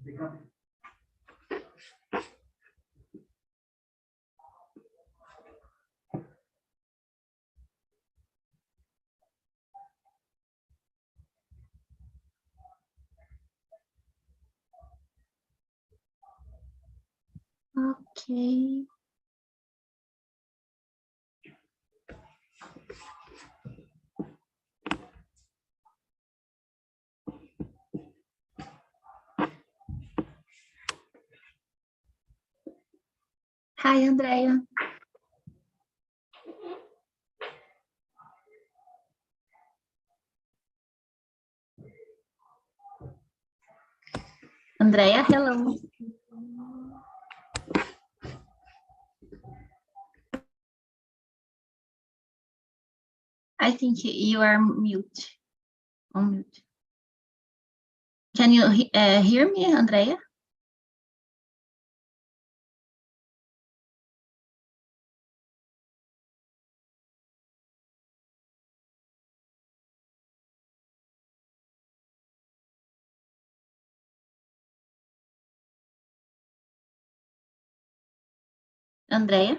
Okay. Hi, Andrea. Andrea, hello. I think you are mute. On mute. Can you hear me, Andrea? Andrea?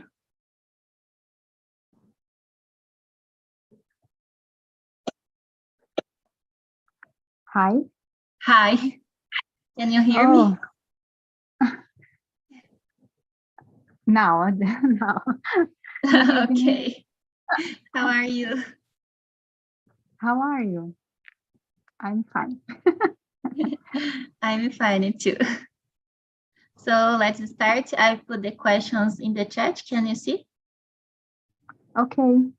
Hi. Hi. Can you hear me? Now. Okay. How are you? How are you? I'm fine. I'm fine too. So let's start. I put the questions in the chat. Can you see? Okay.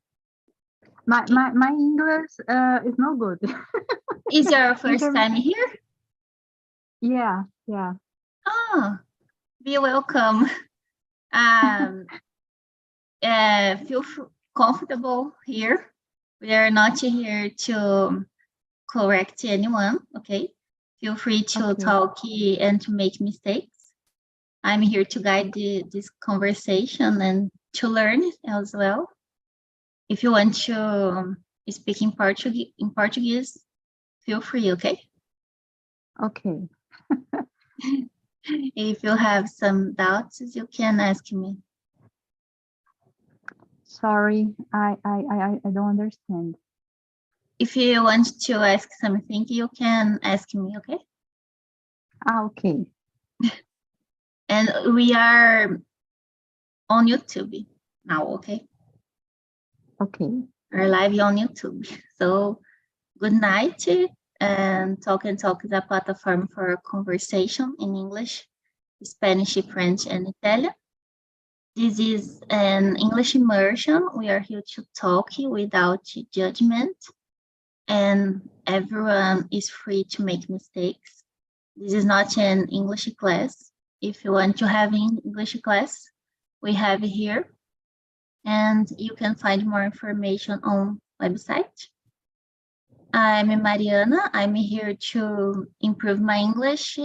My English is no good. Is your first time here? Yeah. Oh, be welcome. Feel comfortable here. We are not here to correct anyone, okay? Feel free to talk and to make mistakes. I'm here to guide this conversation and to learn as well. If you want to speak in Portuguese, feel free, okay? Okay. If you have some doubts, you can ask me. Sorry, I don't understand. If you want to ask something, you can ask me, okay? Okay. And we are on YouTube now, okay? Okay. We're live on YouTube. So good night. And TALK is a platform for conversation in English, Spanish, French, and Italian. This is an English immersion. We are here to talk without judgment, and everyone is free to make mistakes. This is not an English class. If you want to have an English class, we have here, and you can find more information on website. I'm Mariana. I'm here to improve my English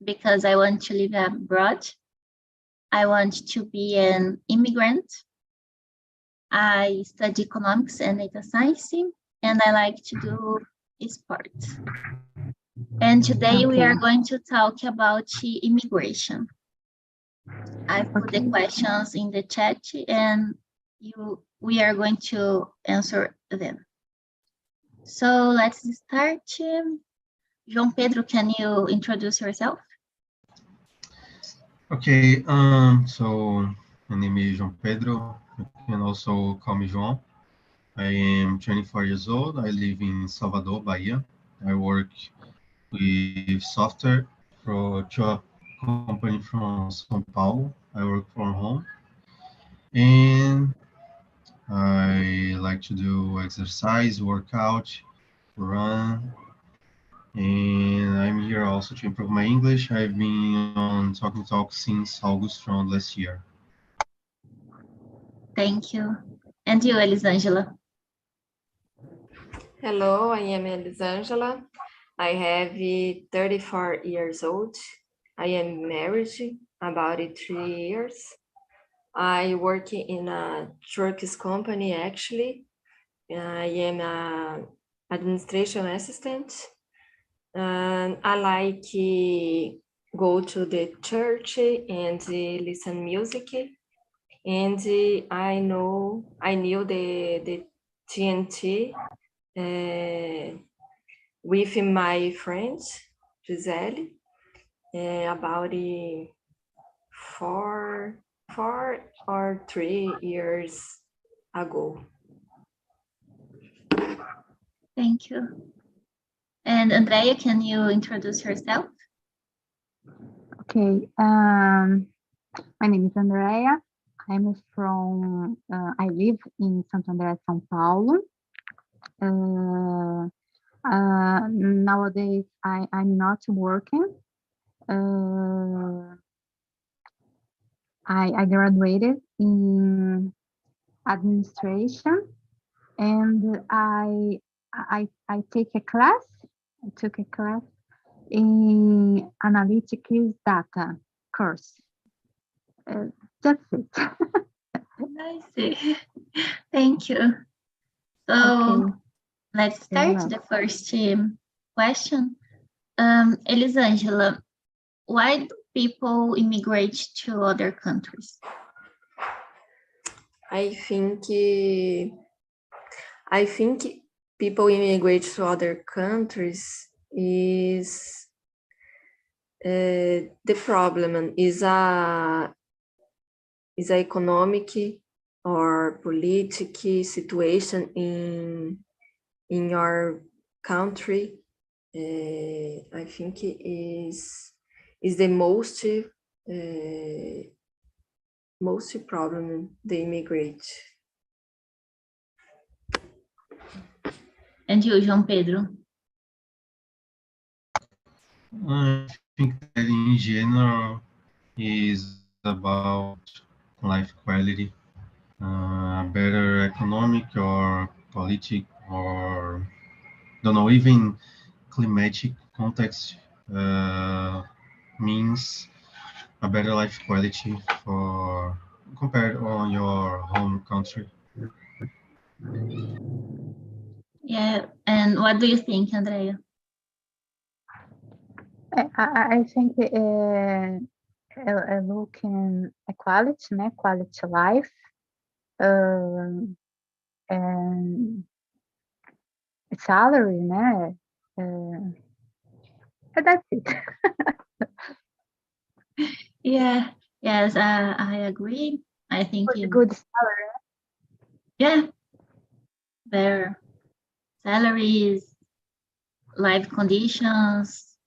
because I want to live abroad. I want to be an immigrant. I study economics and data science, and I like to do sports. And today we are going to talk about immigration. I put the questions in the chat, and we are going to answer them. So let's start. João Pedro, can you introduce yourself? Okay, so my name is João Pedro. You can also call me João. I am 24 years old. I live in Salvador, Bahia. I work with software to a company from São Paulo. I work from home. And I like to do exercise, workout, run. And I'm here also to improve my English. I've been on TALK since August from last year. Thank you. And you, Elisângela? Hello, I am Elisângela. I have 34 years old. I am married about 3 years. I work in a trucks company, actually. I am an administration assistant. And I like go to the church and listen music. And I knew the TNT with my friend Gisele about 4 or 3 years ago. Thank you. And Andrea, can you introduce yourself? Okay. My name is Andrea. I'm from, I live in Santo André, São Paulo. Nowadays, I'm not working. I graduated in administration, and I took a class in analytics data course. That's it. I see. Thank you. So Okay. let's Very start well. the first question. Elisângela, why do people immigrate to other countries? I think people immigrate to other countries is the problem is a economic or political situation in your country. I think is the most problem they immigrate. And you, João Pedro? I think that in general is about life quality, better economic or politic or don't know, even climatic context means a better life quality for compared on your home country. Yeah, and what do you think, Andrea? I think looking equality, né? Quality life, and salary, né? That's it. Yeah, yes, I agree. I think Good salary. yeah, their salaries, life conditions,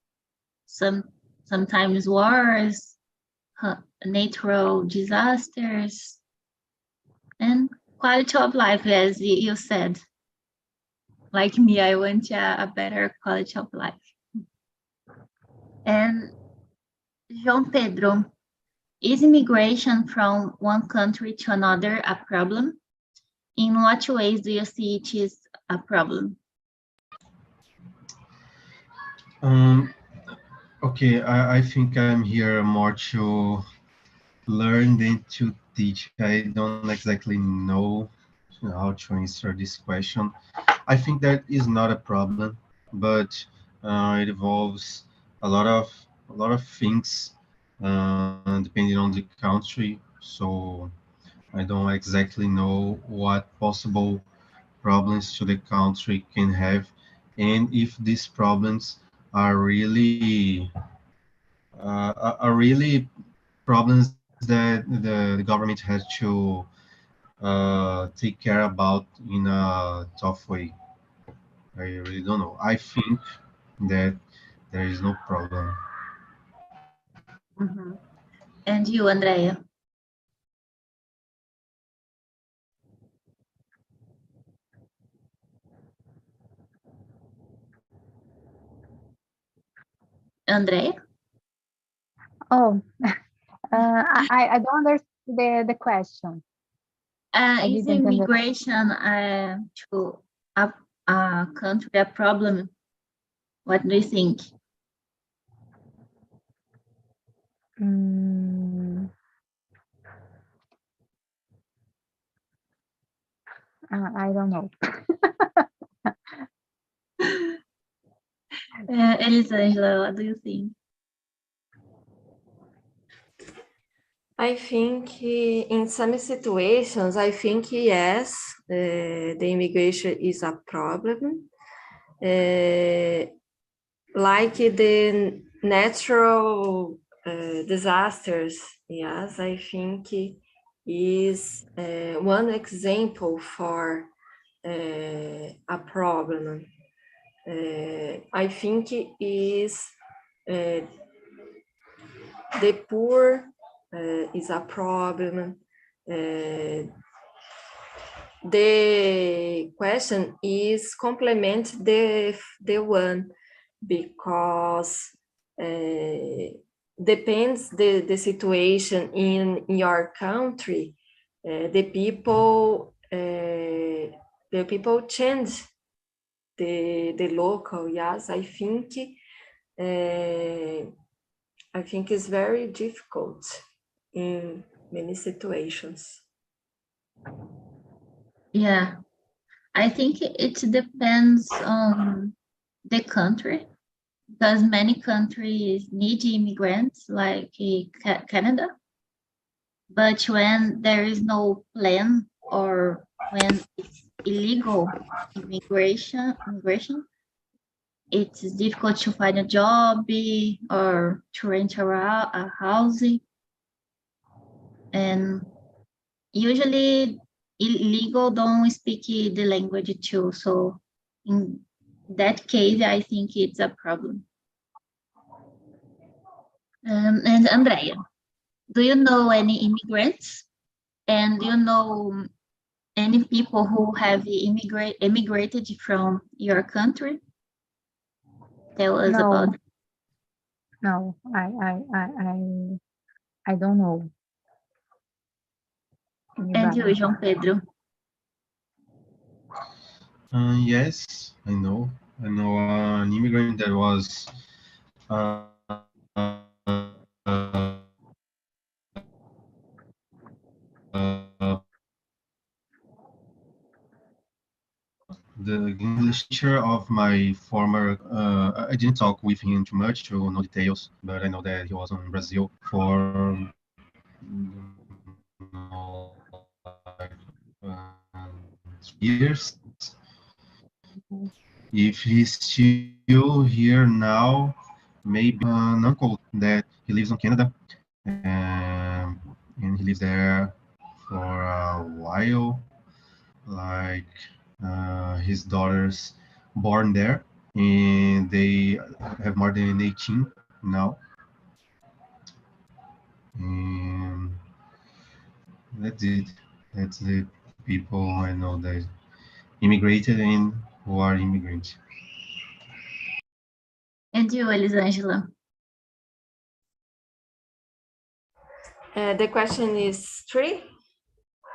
sometimes wars, natural disasters, and quality of life, as you said. Like me, I want a better quality of life. And João Pedro, is immigration from one country to another a problem? In what ways do you see it is a problem? Okay, I think I'm here more to learn than to teach. I don't exactly know how to answer this question. I think that is not a problem, but it involves a lot of things depending on the country. So I don't exactly know what possible problems to the country can have, and if these problems are really problems that the government has to take care about in a tough way. I really don't know. I think that there is no problem. Mhm. And you, Andrea? Andrea? Oh, I don't understand the question. I Is didn't understand. immigration to a country a problem? What do you think? I don't know. Elisângela, what do you think? I think in some situations, I think yes, the immigration is a problem. Like the natural disasters, yes, I think is one example for a problem. I think is the poor is a problem. The question is complement the one, because depends the situation in your country, the people change the local. Yes, I think it's very difficult in many situations. Yeah, I think it depends on the country, because many countries need immigrants, like Canada. But when there is no plan, or when it's illegal immigration, it's difficult to find a job or to rent a housing. And usually illegal don't speak the language too. So in that case, I think it's a problem. And Andrea, do you know any immigrants? And do you know any people who have immigrated from your country? Tell us No, about. no, I don't know And you, anybody. João Pedro? Yes, I know. I know an immigrant that was uh, uh, uh, the English teacher of my former. I didn't talk with him too much to know details, but I know that he was in Brazil for like, 3 years. If he's still here now, maybe an uncle that he lives in Canada, and he lives there for a while. Like his daughters born there, and they have more than 18 now. And that's it. That's the people I know that immigrated and who are immigrants. And you, Elisângela? The question is 3?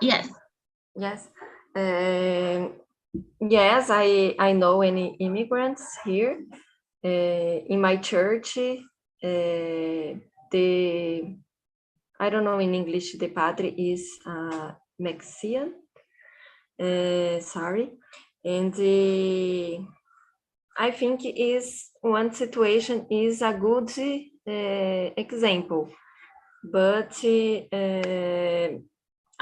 Yes. Yes. Yes, I know any immigrants here. In my church, the I don't know in English, the padre is Mexican. Sorry. And I think is one situation is a good example, but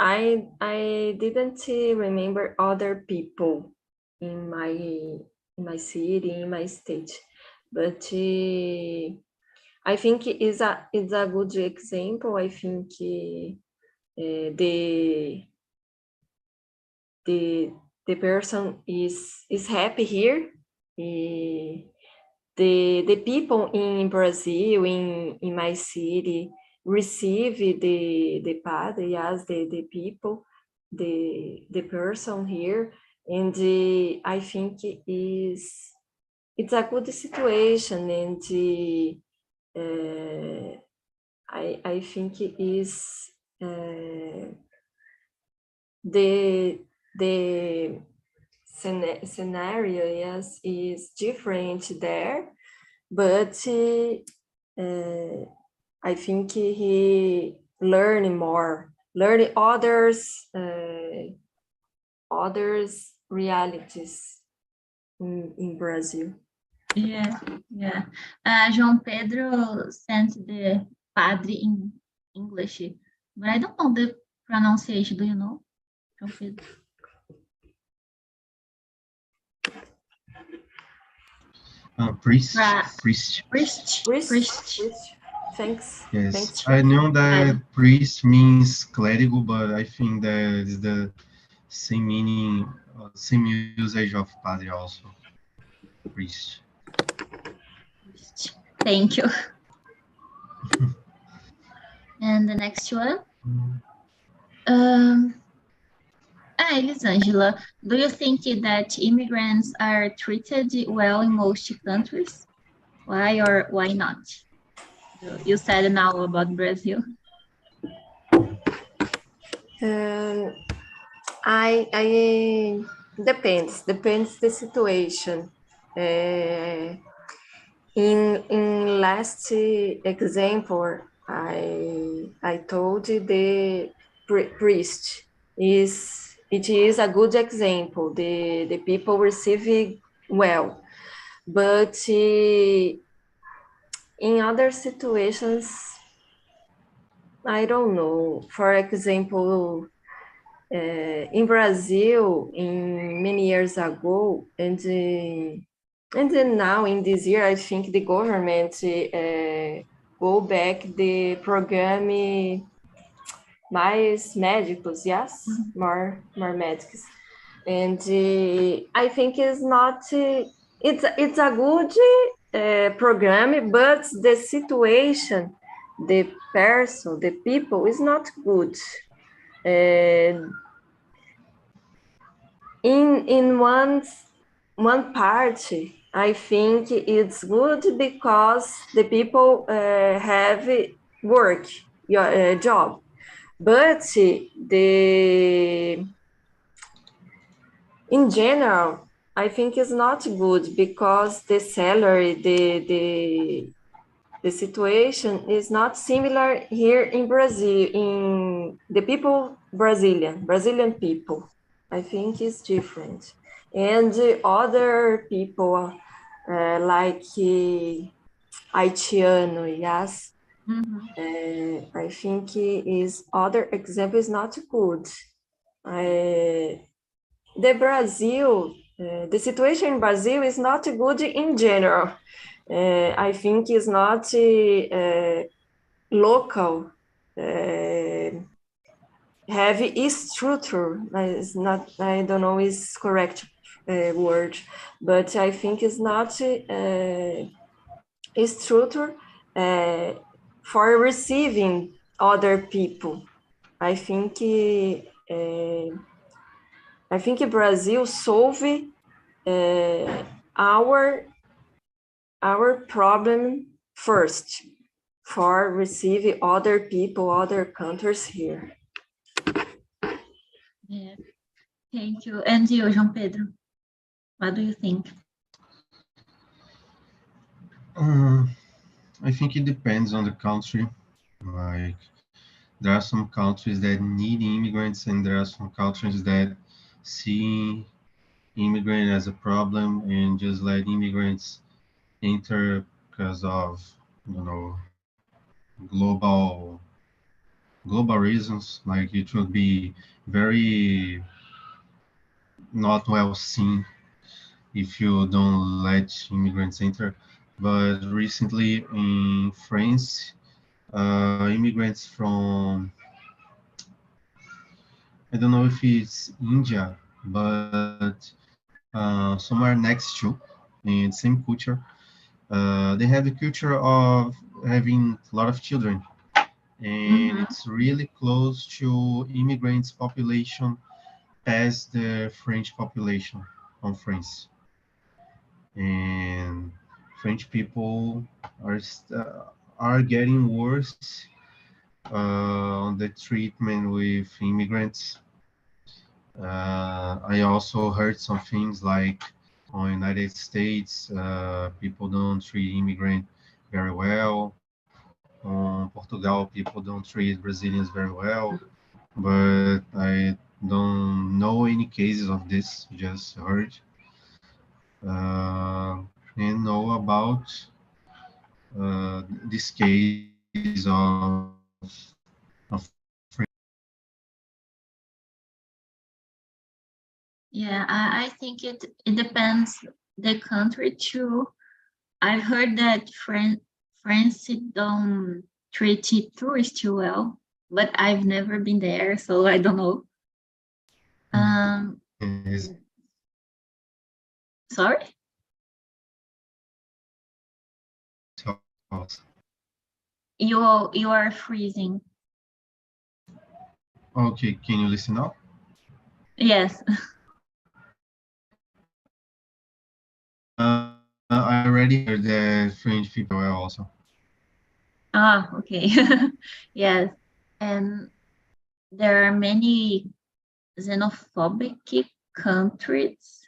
I didn't remember other people in my city, in my state, but I think it's a good example. I think the person is happy here. The people in Brazil, in my city, receive the padre as the people, the person here, and I think it's a good situation, and I think it is the scenario, yes, is different there, but I think he learn others realities in Brazil. Yeah, yeah. João Pedro sent the padre in English, but I don't know the pronunciation. Do you know, João Pedro? Priest. Priest. Thanks. Yes, Thanks. I know that priest means clerigo, but I think that is the same meaning, same usage of padre also. Priest. Thank you. And the next one. Elisângela, do you think that immigrants are treated well in most countries? Why or why not? You said now about Brazil. I depends the situation. In last example, I told the priest it is a good example. The people receive well, but in other situations, I don't know. For example, in Brazil, in many years ago, and then now in this year, I think the government go back the program mais médicos, yes, more médicos, and I think it's not. It's a good program, but the situation, the person, the people is not good. In one part, I think it's good because the people have work, job, but in general, I think it's not good because the salary, the situation is not similar here in Brazil, in the people, Brazilian people. I think it's different. And other people like Italiano, yes, I think is other example is not good. The Brazil, the situation in Brazil is not good in general. I think it's not local. Have a structure. Is not. I don't know is correct word, but I think it's not a structure for receiving other people. I think Brazil solve our problem first for receiving other people, other countries here. Yeah, thank you. And you, João Pedro, what do you think? I think it depends on the country. Like, there are some countries that need immigrants, and there are some countries that see immigrant as a problem and just let immigrants enter because of, you know, global reasons. Like, it would be very not well seen if you don't let immigrants enter. But recently in France, immigrants from, I don't know if it's India, but somewhere next to, and same culture, they have the culture of having a lot of children, and it's really close to immigrants population as the French population on France. And French people are getting worse on the treatment with immigrants. I also heard some things like on United States, people don't treat immigrant very well. On Portugal, people don't treat Brazilians very well. But I don't know any cases of this, just heard. And know about this case of French immigrants Yeah, I think it depends the country too. I heard that France don't treat tourists too well, but I've never been there, so I don't know. Um, Is sorry? You are freezing. okay, can you listen now? Yes. I already heard that French people are also. Ah, okay. Yes. And there are many xenophobic countries,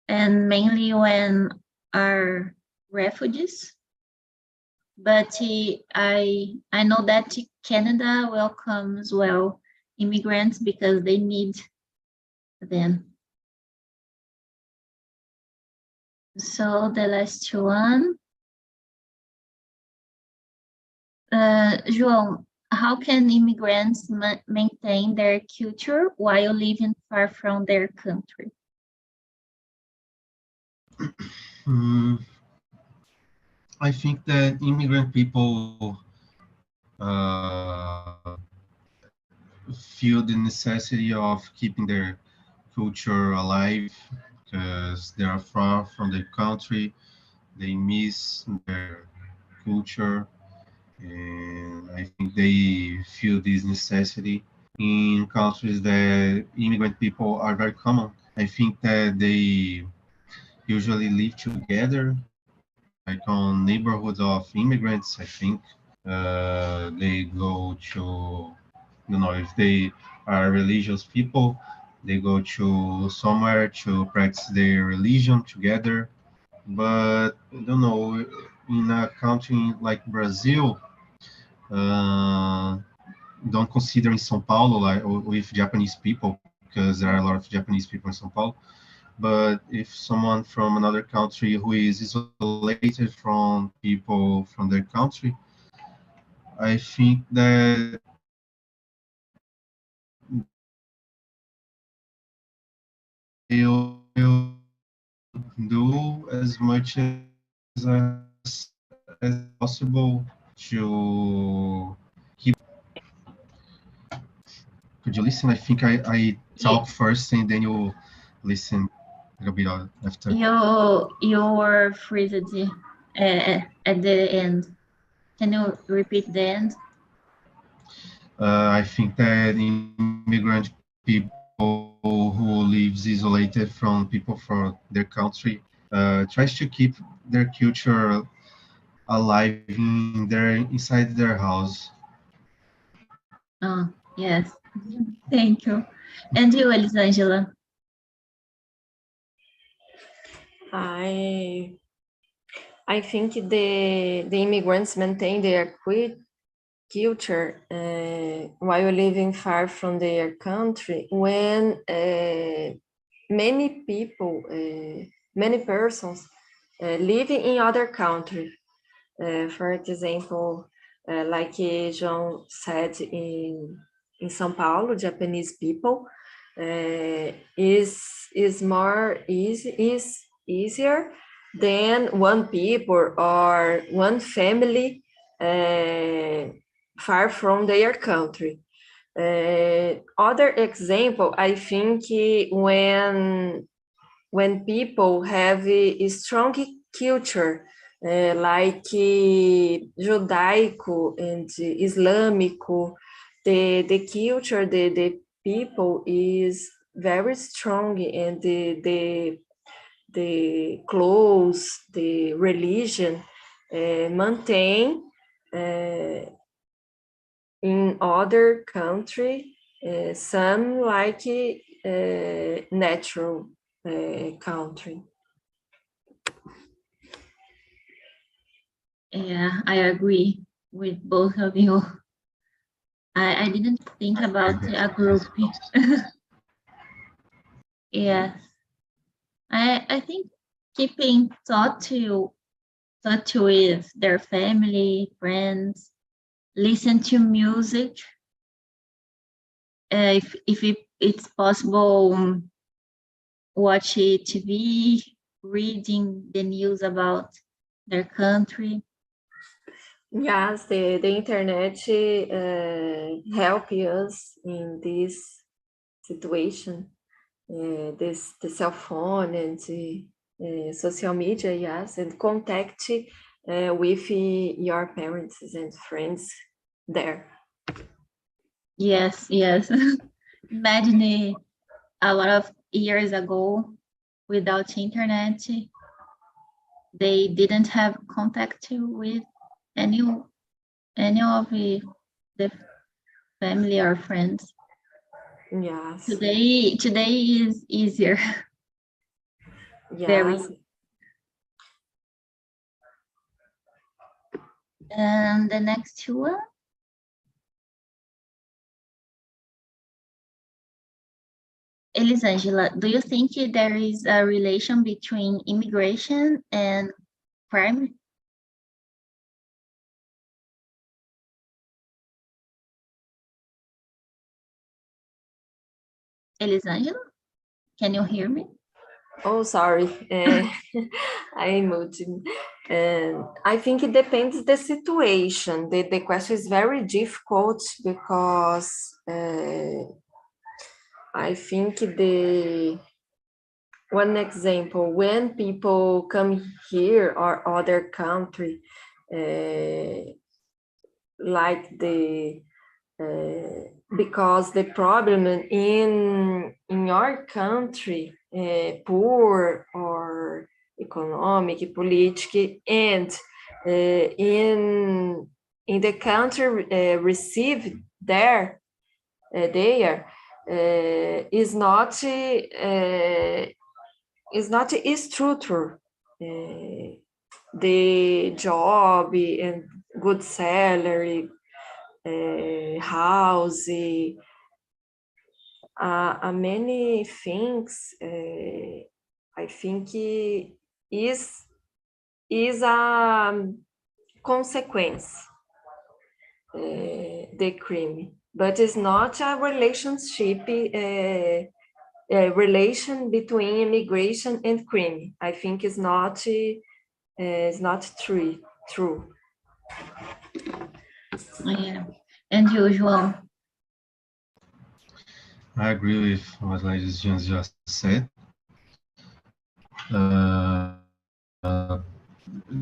and mainly when are refugees. But I know that Canada welcomes well immigrants because they need them. So the last one, João, how can immigrants maintain their culture while living far from their country? Hmm, I think that immigrant people uh, feel the necessity of keeping their culture alive because they are far from their country. They miss their culture, and I think they feel this necessity in countries that immigrant people are very common. I think that they usually live together, like on neighborhoods of immigrants. I think they go to, you know, if they are religious people, they go to somewhere to practice their religion together. But I don't know, in a country like Brazil, uh, don't consider in São Paulo like with Japanese people because there are a lot of Japanese people in São Paulo. But if someone from another country who is isolated from people from their country, I think that they'll do as much as possible to keep. Could you listen? I think I talk first and then you listen a little bit after. You were freezed at the end. Can you repeat the end? I think that immigrant people who lives isolated from people from their country tries to keep their culture alive in their inside their house. Oh, yes. Thank you. And you, Elisangela? I I think the immigrants maintain their culture while living far from their country when many people, many persons living in other country. For example, like John said in São Paulo, Japanese people is more easier than one people or one family far from their country. Other example, I think when people have a strong culture, like Judaico and Islamico, the culture, the people is very strong, and the clothes, the religion maintain in other country, some like natural country. Yeah, I agree with both of you. I didn't think about a group. Yes. I think keeping touch with their family, friends, listen to music. If it's possible, watch TV, reading the news about their country. Yes, the internet help us in this situation. The cell phone and social media, yes, and contact with your parents and friends there. Yes, yes. Imagine a lot of years ago, without internet, they didn't have contact with any of the family or friends. Yes. Today is easier. Very. Yes. And the next one. Elisangela, do you think there is a relation between immigration and crime? Elisangela, can you hear me? Oh, sorry. I moved. And I think it depends the situation. The question is very difficult because I think one example, when people come here or other country, like because the problem in your country, poor or economic, political, and in the country received there is not a structure. The job and good salary, house, many things. I think is a consequence, the crime, but it's not a relationship. Relation between immigration and crime. I think is not true. Yeah. And you, João? I agree with what Ladies Jones just said.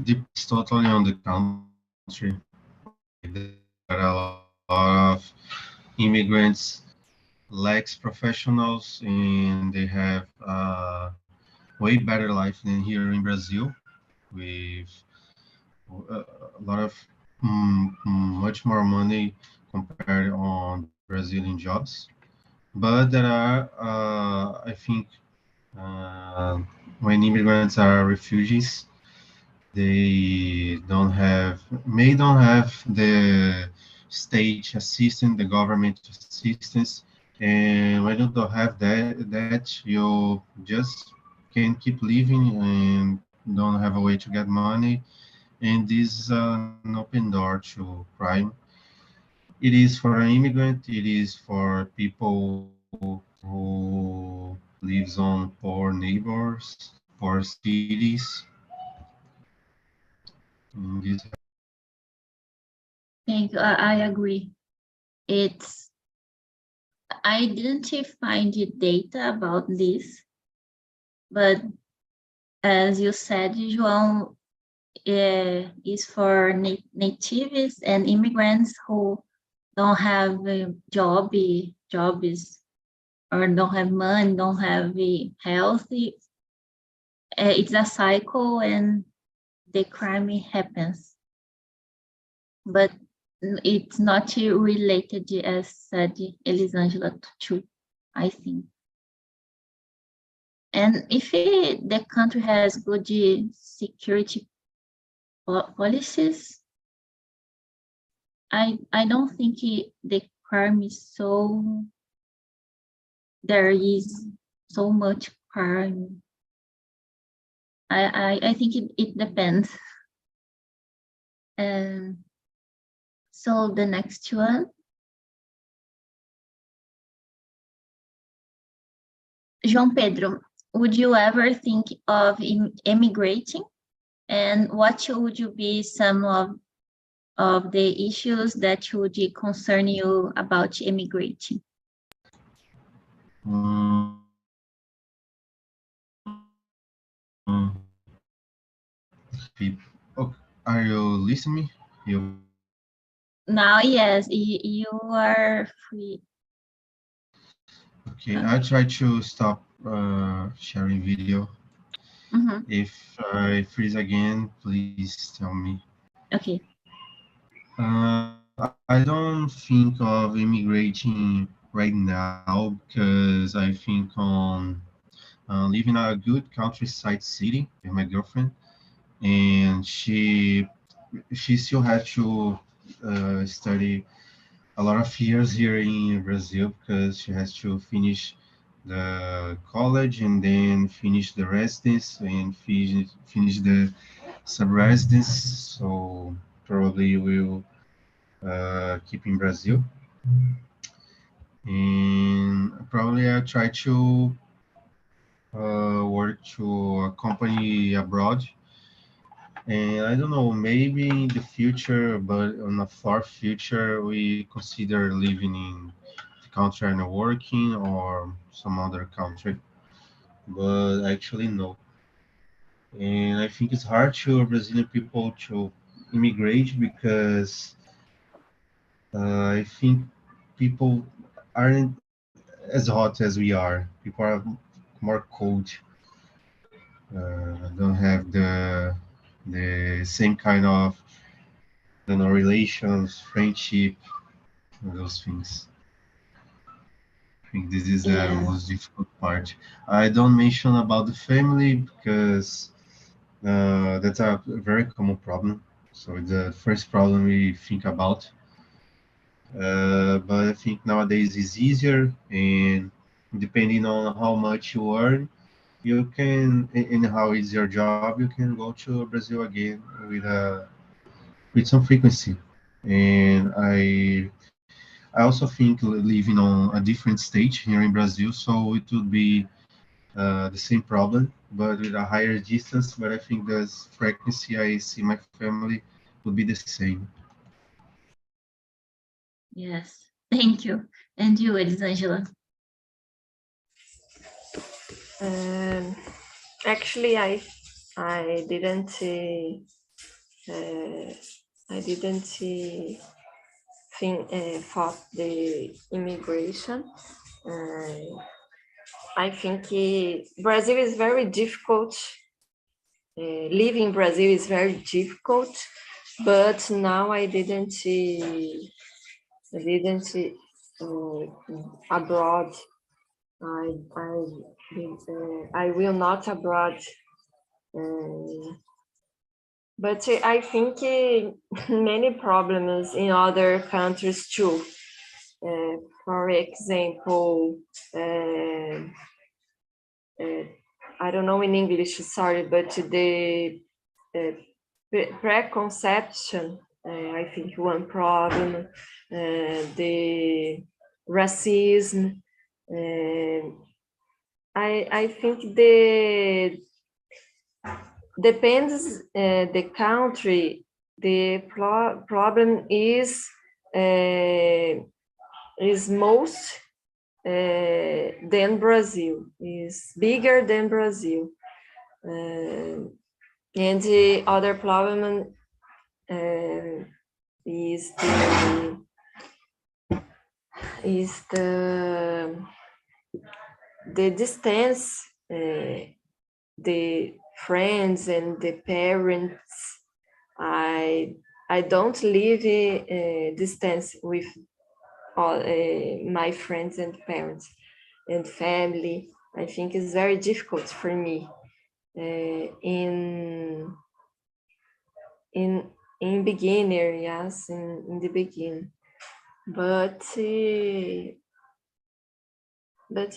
Depends totally on the country. There are a lot of immigrants lacks professionals and they have a way better life than here in Brazil, with a lot of much more money compared on Brazilian jobs. But there are, I think, when immigrants are refugees, they may don't have the state assistance, the government assistance, and when you don't have that you just can keep living and don't have a way to get money, and this is an open door to crime. It is for an immigrant, it is for people who lives on poor neighbors, poor cities. This Thank you. I agree. I didn't find the data about this, but as you said, João, is for natives and immigrants who don't have a jobs, or don't have money, don't have health. It's a cycle and the crime happens. But it's not related, as said Elisangela, to, I think. And if the country has good security policies, I don't think the crime is so, there is so much crime. I think it depends. So the next one. João Pedro, would you ever think of emigrating? And what would you be some of the issues that would concern you about immigrating? Mm, mm, oh, are you listening? You Now, yes, you are free. okay? I try to stop sharing video. Mhm. If I freeze again, please tell me. Okay. I don't think of immigrating right now because I think on living a good countryside city with my girlfriend, and she still had to study a lot of years here in Brazil because she has to finish the college and then finish the residence and finish the sub residence. So probably will keep in Brazil, and probably I'll try to work to a company abroad. And I don't know, maybe in the future, but on a far future, we consider living in the country and working or some other country. But actually, no. And I think it's hard to Brazilian people to immigrate because I think people aren't as hot as we are. People are more cold. Don't have the same kind of relations, friendship, those things. I think this is the Yeah. most difficult part. I don't mention about the family because that's a very common problem. So it's the first problem we think about. But I think nowadays is easier, and depending on how much you earn, you can and how is your job, you can go to Brazil again with some frequency. And I also think living on a different stage here in Brazil, so it would be the same problem, but with a higher distance. But I think the frequency I see my family would be the same. Yes. Thank you. And you, Elisangela? Um, Actually, I didn't think thought the immigration. I think Brazil is very difficult. Living in Brazil is very difficult, but now I didn't abroad. I will not abroad. But I think many problems in other countries too. For example, I don't know in English, sorry, but the preconception, I think one problem, the racism. I think depends the country. The problem is most than Brazil, is bigger than Brazil. And the other problem is the distance, the friends and the parents. I don't live a distance with all my friends and parents and family. I think it's very difficult for me in beginner, yes, in the beginning. But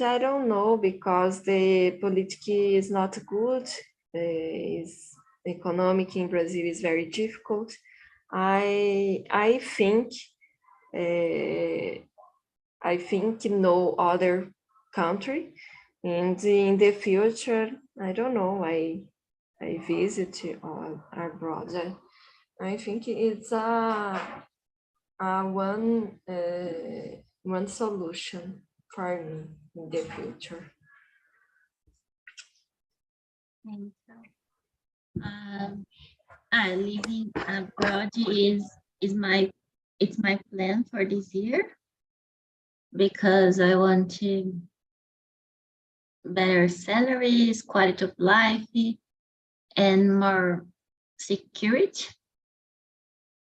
I don't know, because the politics is not good. Is economic in Brazil is very difficult. I think no other country And in the future, I don't know, I visit abroad. I think it's one solution for me in the future. think so. Living abroad is my plan for this year, because I want to better salaries, quality of life, and more security.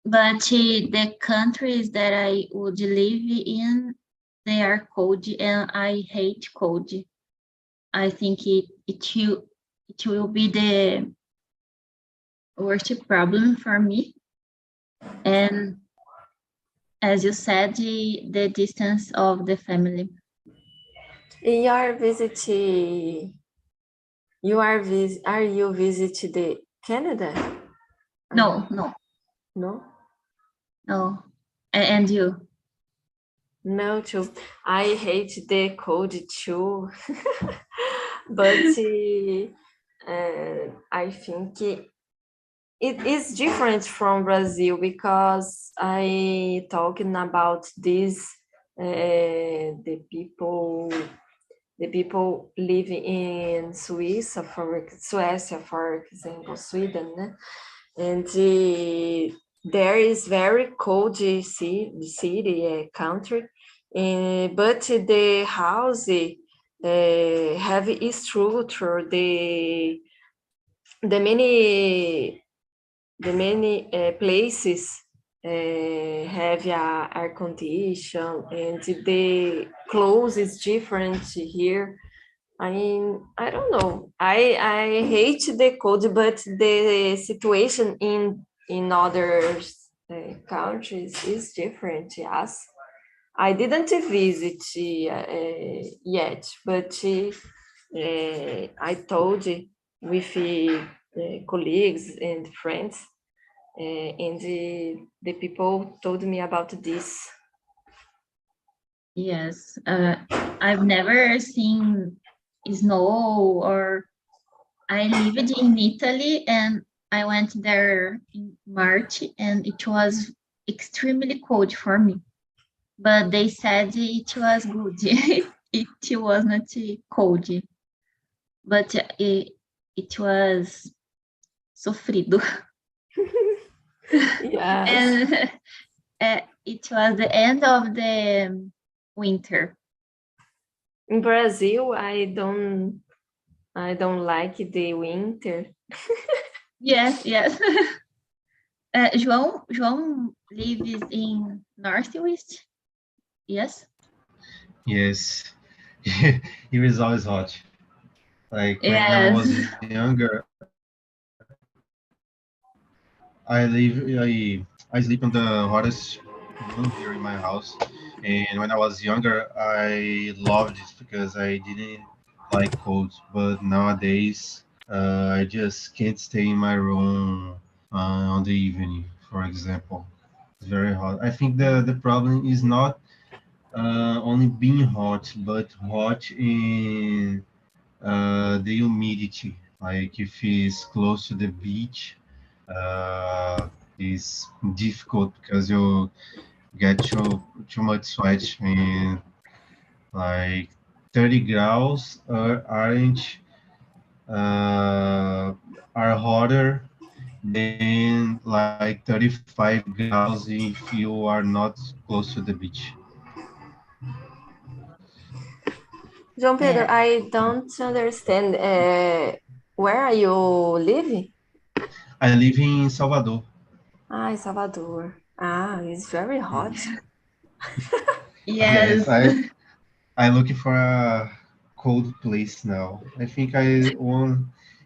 But the countries that I would live in, they are cold, and I hate cold. I think it will be the worst problem for me. And as you said, the distance of the family. In your visit, are you visit the Canada? No. And you? No, too. I hate the cold too. But I think it is different from Brazil, because I talking about this, the people living in Suécia, for example, Sweden, né? And there is very cold city, country, but the house have a structure, the many places have air condition, and the clothes is different here. I mean, I don't know. I hate the cold, but the situation in other countries is different. Yes, I didn't visit yet, but I told with colleagues and friends, and the people told me about this. Yes, I've never seen snow, or I lived in Italy and I went there in March and it was extremely cold for me. But they said it was good. It was not cold, but it was sofrido. Yes. And it was the end of the winter. In Brazil, I don't like the winter. Yes. João lives in Northwest. Yes. Yes, it was always hot. Like when I Yes. was younger, I sleep in the hottest room here in my house. And when I was younger, I loved it because I didn't like cold. But nowadays, I just can't stay in my room on the evening, for example. It's very hot. I think the problem is not only being hot, but hot in the humidity. Like if it's close to the beach, is difficult because you get too much sweat, and like 30 graus are hotter than like 35 graus if you are not close to the beach. João Pedro, I don't understand. Where are you living? I live in Salvador. In Salvador. It's very hot. Yes. I looking for a cold place now. I think I won't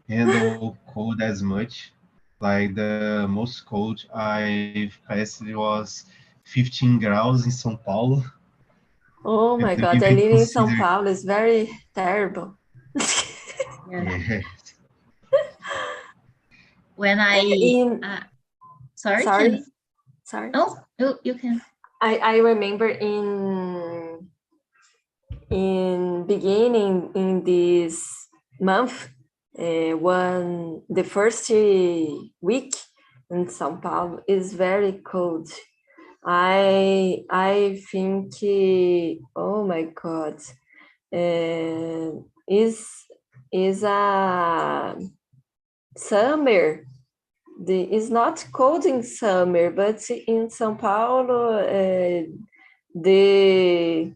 handle cold as much. Like the most cold I've passed was 15 graus in São Paulo. Oh my And God, I even live in São consider, Paulo. It's very terrible. Yeah. yeah. When I sorry. Sorry. No, you can. I remember in in beginning in this month, the first week in São Paulo is very cold. I think, oh my God, is a summer. It's not cold in summer, but in São Paulo, the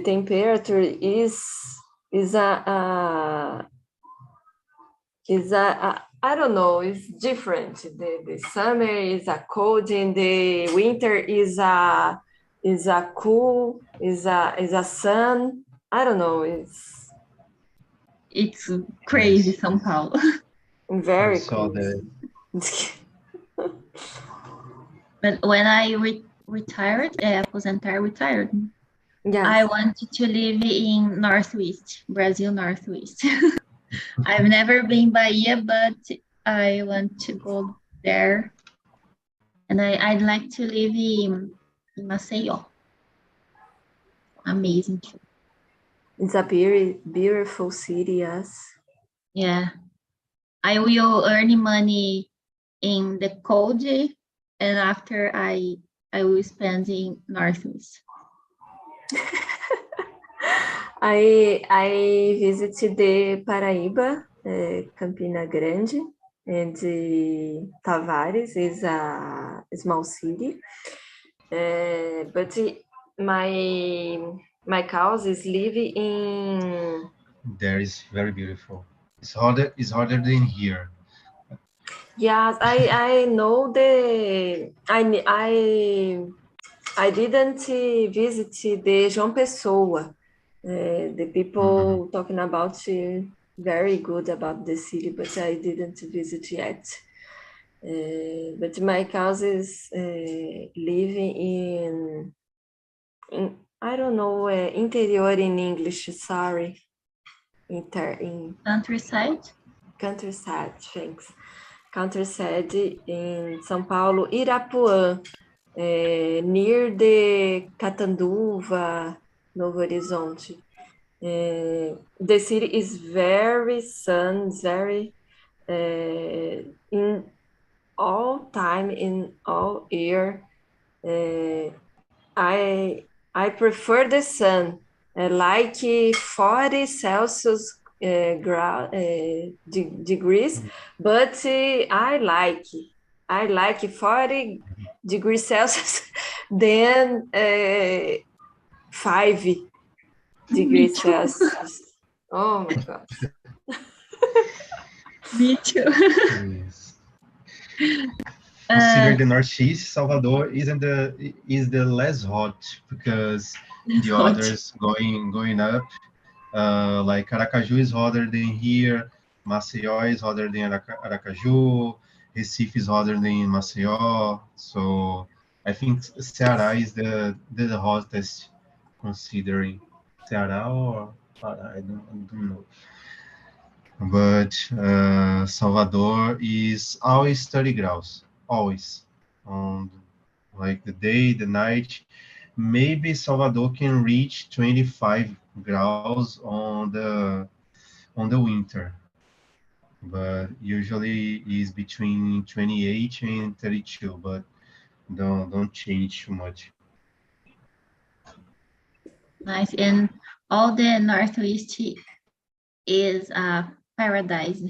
temperature is a I don't know, it's different. The summer is a cold and the winter is a cool, is a sun. I don't know, It's crazy, Yes. São Paulo. very I saw cool. But when I retired, retired, Yes. I wanted to live in Northeast, Brazil Northeast. I've never been Bahia, but I want to go there. And I'd like to live in Maceió. Amazing too. It's a very beautiful city, yes. Yeah. I will earn money in the cold, and after I will spend in Northeast. I visited the Paraíba, Campina Grande, and Tavares is a small city. But my cause is living in. There is very beautiful. It's harder than here. Yes, I know I didn't visit the João Pessoa. The people talking about very good about the city, but I didn't visit yet. But my cause is living in I don't know interior in English. Sorry, in Countryside? countryside. Thanks. Countryside in São Paulo, Irapuã, near the Catanduva, Novo Horizonte. The city is very sun, very in all time, in all year. I prefer the sun, like 40 Celsius degrees, but I like 40 degrees Celsius than 5 degrees Celsius. Oh my God. Me too. Yes. Consider the Northeast, Salvador is the less hot because the Hot. others going up. Like Aracaju is hotter than here, Maceió is hotter than Aracaju, Recife is hotter than Maceió. So I think Ceará is the hottest, considering Ceará or I don't know. But Salvador is always 30 graus, always. Like the day, the night. Maybe Salvador can reach 25 graus on the winter, but usually is between 28 and 32. But don't change too much. Nice. And all the Northeast is a paradise.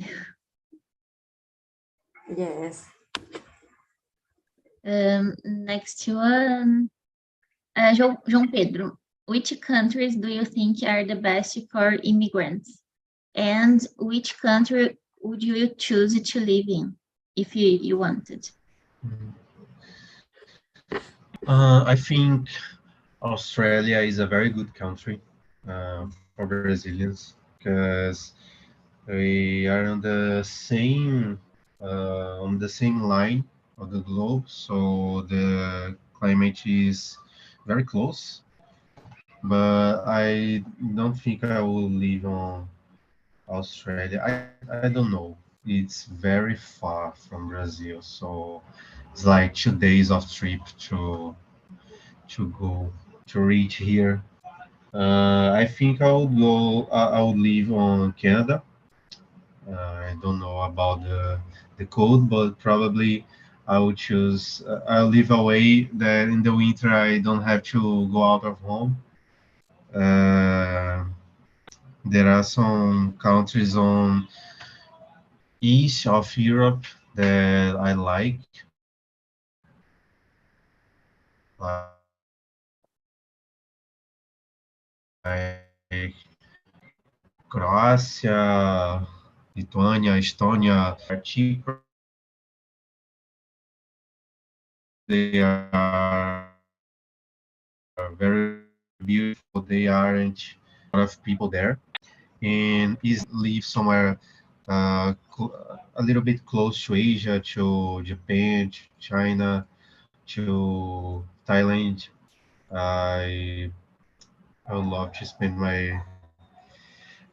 Yes. Next one, João Pedro, which countries do you think are the best for immigrants? And which country would you choose to live in if you wanted? I think Australia is a very good country for Brazilians because we are on the same line of the globe, so the climate is very close. But I don't think I will live on Australia. I don't know. It's very far from Brazil, so it's like 2 days of trip to go to reach here. I think I would go. I would live on Canada. I don't know about the code, but probably I would choose. I'll live away that in the winter I don't have to go out of home. Uh, there are some countries on east of Europe that I like Croácia, Lituânia, Estônia, are cheaper. They are very beautiful. They aren't a lot of people there, and is live somewhere a little bit close to Asia, to Japan, to China, to Thailand. I I would love to spend my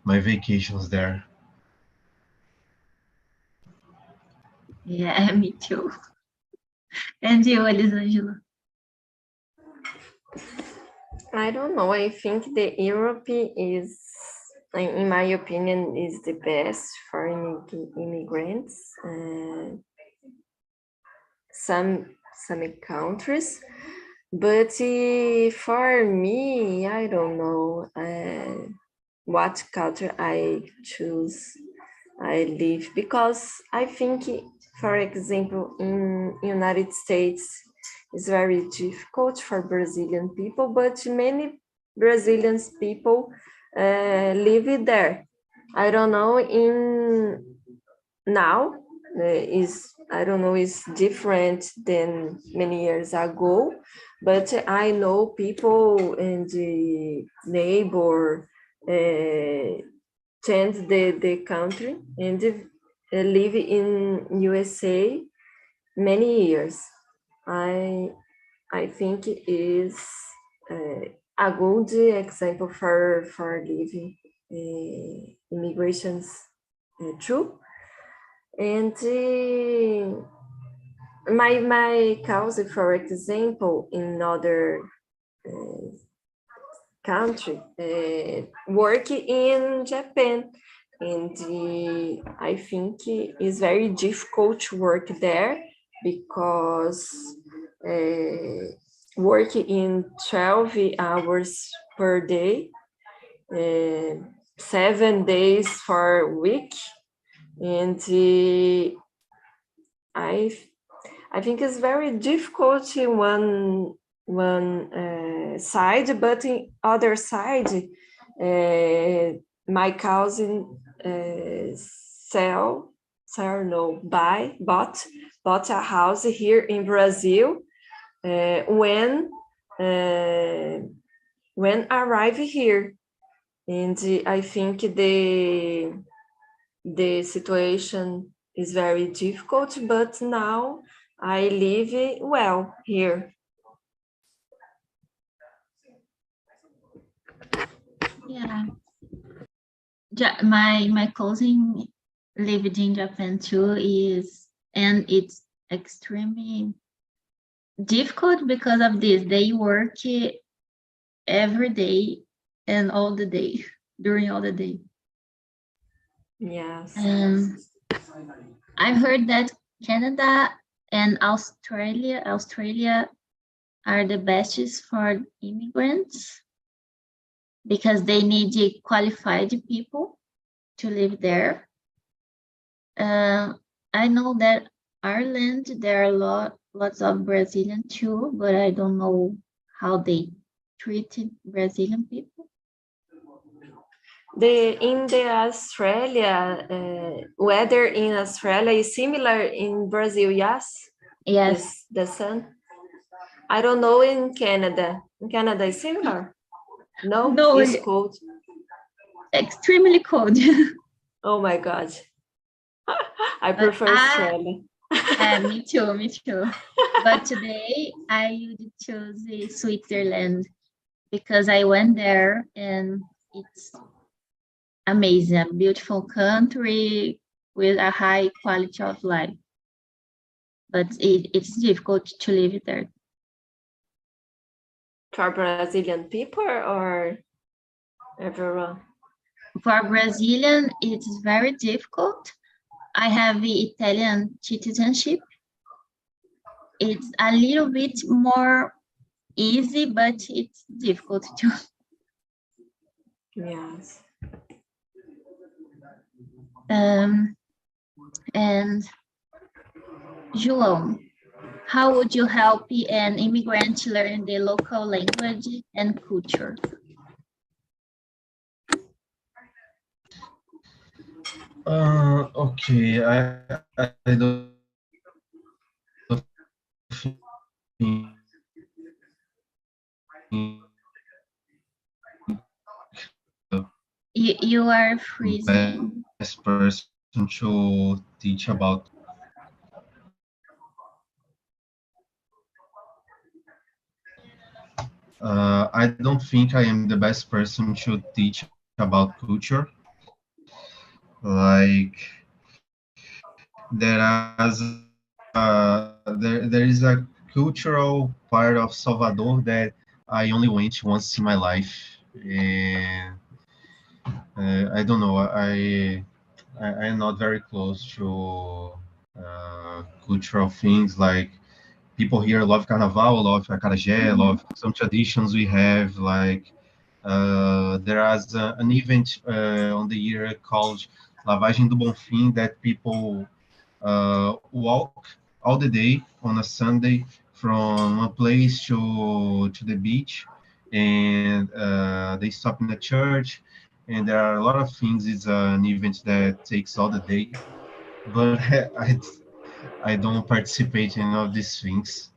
vacations there. Yeah, me too. And you, Elisângela? I don't know. I think the Europe is, in my opinion, is the best for immigrants. Some countries, but for me, I don't know what culture I choose. I live because I think, for example, in United States, it's very difficult for Brazilian people, but many Brazilian people live there. I don't know in now is I don't know is different than many years ago, but I know people and the neighbor change the country and live in USA many years. I think it is a good example for living immigrations too. And my cause, for example, in other country, work in Japan, and I think it's very difficult to work there because work in 12 hours per day, 7 days for a week, and I think it's very difficult in one side, but in other side, my cousin bought a house here in Brazil when arrived here, and I think the situation is very difficult, but now I live well here. Yeah. My cousin lived in Japan too, and it's extremely difficult because of this. They work every day and all the day, during all the day. Yes. I've heard that Canada and Australia are the bestest for immigrants because they need qualified people to live there. I know that Ireland, there are lots of Brazilian too, but I don't know how they treated Brazilian people. In the Australia, weather in Australia is similar in Brazil, yes? Yes. The sun. I don't know in Canada. In Canada is similar? No, it's cold. Extremely cold. Oh my God. I prefer Australia. Me too. But today I would choose Switzerland because I went there and it's amazing, a beautiful country with a high quality of life. But it's difficult to live there. For Brazilian people or? everyone. For Brazilian, it's very difficult. I have the Italian citizenship. It's a little bit more easy, but it's difficult too. Yes. And João, how would you help an immigrant learn the local language and culture? Okay, I don't think You are freezing. best person to teach about. I don't think I am the best person to teach about culture. Like there is a cultural part of Salvador that I only went once in my life, and I don't know. I am not very close to cultural things like people here love Carnaval, love acarajé, love some traditions we have. Like there is an event on the year called Lavagem do Bonfim that people walk all the day on a Sunday from one place to the beach, and they stop in a church, and there are a lot of things. It's an event that takes all the day, but I don't participate in all these things.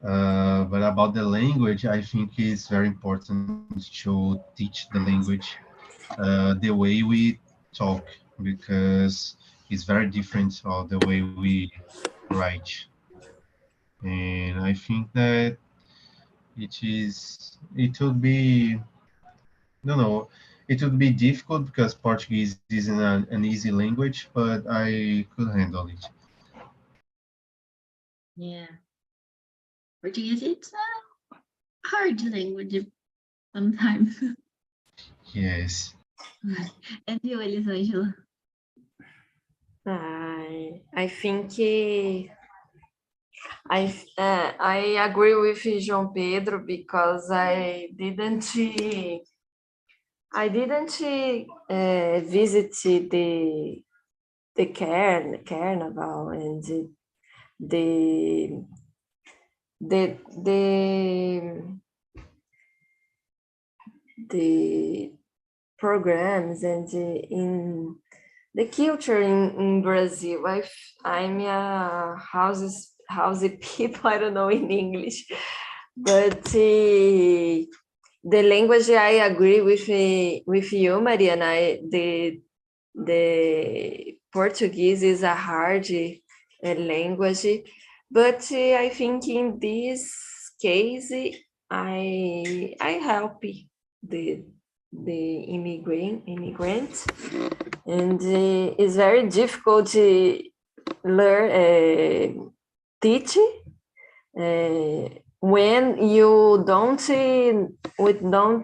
But about the language, I think it's very important to teach the language the way we talk, because it's very different of the way we write. And I think that it would be, no, no, it would be difficult because Portuguese isn't an easy language, but I could handle it. Yeah. Portuguese, it's a hard language sometimes. Yes. And you, Elisângela? I think I agree with João Pedro because I didn't visit the carnival and the the programs and in the culture in Brazil. I'm a housey people. I don't know in English, but the language I agree with you, Mariana. The Portuguese is a hard language, but I think in this case I help the immigrant, and it's very difficult to learn teach when you don't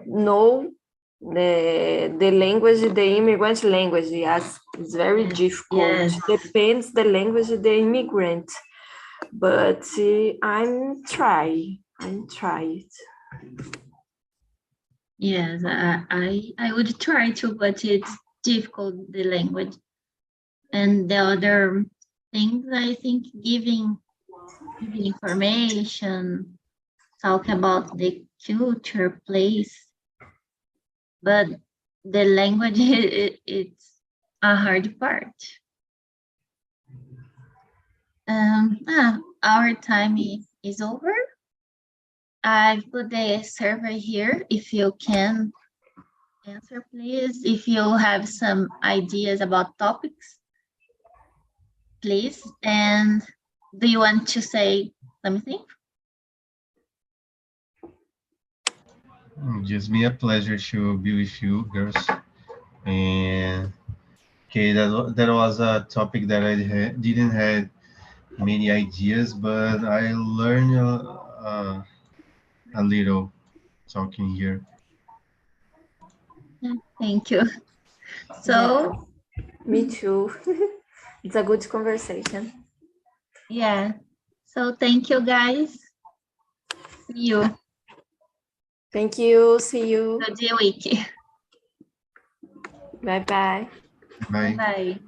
know the language, the immigrant language. Yes, it's very difficult. Yes. Depends the language of the immigrant, but I'm try it. Yes, I would try to, but it's difficult, the language. And the other things, I think, giving information, talk about the culture, place, but the language, it's a hard part. Our time is over. I've put the survey here. If you can answer, please. If you have some ideas about topics, please. And do you want to say something? It gives me a pleasure to be with you, girls. And okay, that was a topic that I didn't have many ideas, but I learned a little talking here. Thank you. So, Me too. It's a good conversation. yeah. So thank you, guys. See you. Thank you. See you. Good week. Bye-bye. Bye. Bye.